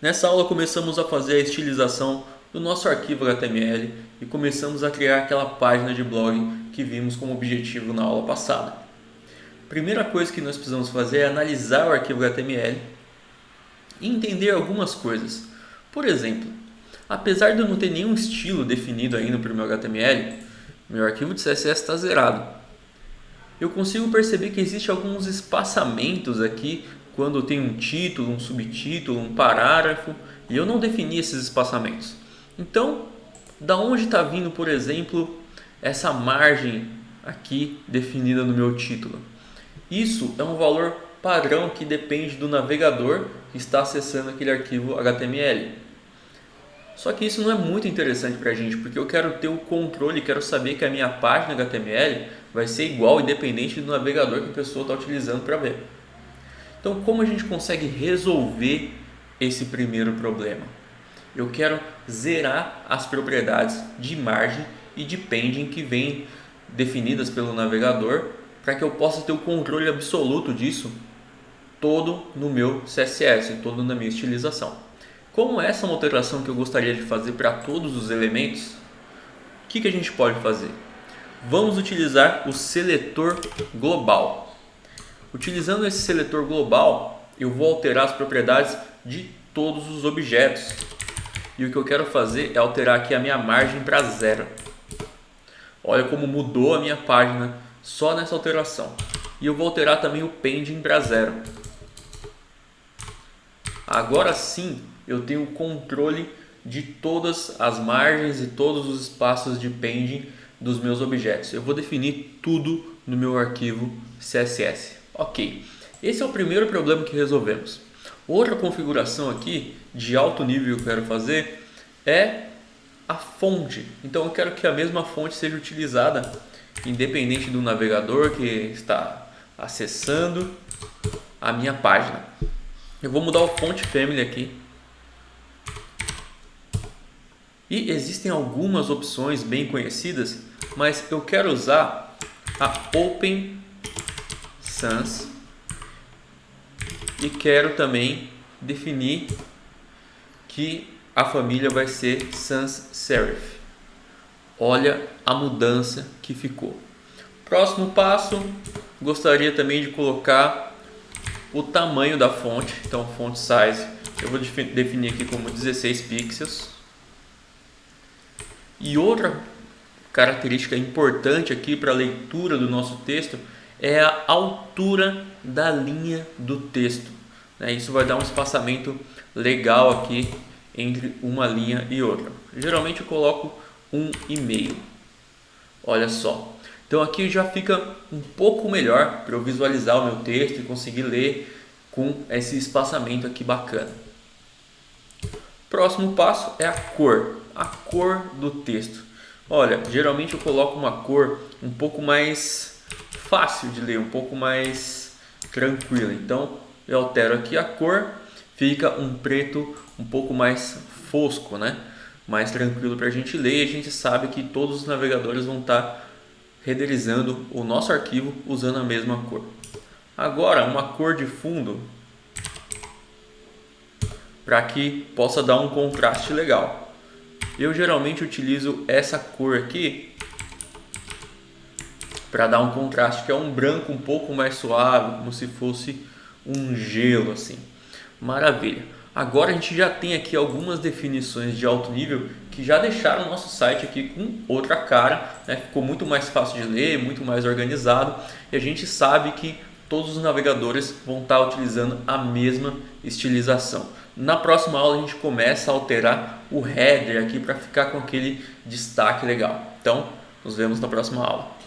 Nessa aula começamos a fazer a estilização do nosso arquivo HTML e começamos a criar aquela página de blog que vimos como objetivo na aula passada. Primeira coisa que nós precisamos fazer é analisar o arquivo HTML e entender algumas coisas. Por exemplo, apesar de eu não ter nenhum estilo definido ainda para o meu HTML, meu arquivo de CSS está zerado. Eu consigo perceber que existem alguns espaçamentos aqui quando tem um título, um subtítulo, um parágrafo e eu não defini esses espaçamentos. Então, da onde está vindo, por exemplo, essa margem aqui definida no meu título? Isso é um valor padrão que depende do navegador que está acessando aquele arquivo HTML. Só que isso não é muito interessante para a gente, porque eu quero ter o controle, quero saber que a minha página HTML vai ser igual, independente do navegador que a pessoa está utilizando para ver. Então, como a gente consegue resolver esse primeiro problema? Eu quero zerar as propriedades de margem e de pending que vêm definidas pelo navegador para que eu possa ter o controle absoluto disso todo no meu CSS, todo na minha estilização. Como essa é uma alteração que eu gostaria de fazer para todos os elementos, o que a gente pode fazer? Vamos utilizar o seletor global. Utilizando esse seletor global, eu vou alterar as propriedades de todos os objetos. E o que eu quero fazer é alterar aqui a minha margem para 0. Olha como mudou a minha página só nessa alteração. E eu vou alterar também o pending para 0. Agora sim, eu tenho o controle de todas as margens e todos os espaços de pending dos meus objetos. Eu vou definir tudo no meu arquivo CSS. Ok, esse é o primeiro problema que resolvemos. Outra configuração aqui de alto nível que eu quero fazer é a fonte. Então eu quero que a mesma fonte seja utilizada independente do navegador que está acessando a minha página. Eu vou mudar o font family aqui. E existem algumas opções bem conhecidas, mas eu quero usar a Open Sans e quero também definir que a família vai ser sans serif. Olha a mudança que ficou. Próximo passo, gostaria também de colocar o tamanho da fonte. Então, font size eu vou definir aqui como 16 pixels. E outra característica importante aqui para a leitura do nosso texto é a altura da linha do texto. Isso vai dar um espaçamento legal aqui entre uma linha e outra. Geralmente eu coloco 1,5. Olha só. Então aqui já fica um pouco melhor para eu visualizar o meu texto e conseguir ler com esse espaçamento aqui bacana. Próximo passo é a cor do texto. Olha, geralmente eu coloco uma cor um pouco mais fácil de ler, um pouco mais tranquila. Então eu altero aqui a cor, fica um preto um pouco mais fosco, né? Mais tranquilo para a gente ler, e a gente sabe que todos os navegadores vão estar renderizando o nosso arquivo usando a mesma cor. Agora uma cor de fundo para que possa dar um contraste legal. Eu geralmente utilizo essa cor aqui para dar um contraste, que é um branco um pouco mais suave, como se fosse um gelo assim. Maravilha! Agora a gente já tem aqui algumas definições de alto nível que já deixaram o nosso site aqui com outra cara, né? Ficou muito mais fácil de ler, muito mais organizado, e a gente sabe que todos os navegadores vão estar utilizando a mesma estilização. Na próxima aula a gente começa a alterar o header aqui para ficar com aquele destaque legal. Então, nos vemos na próxima aula.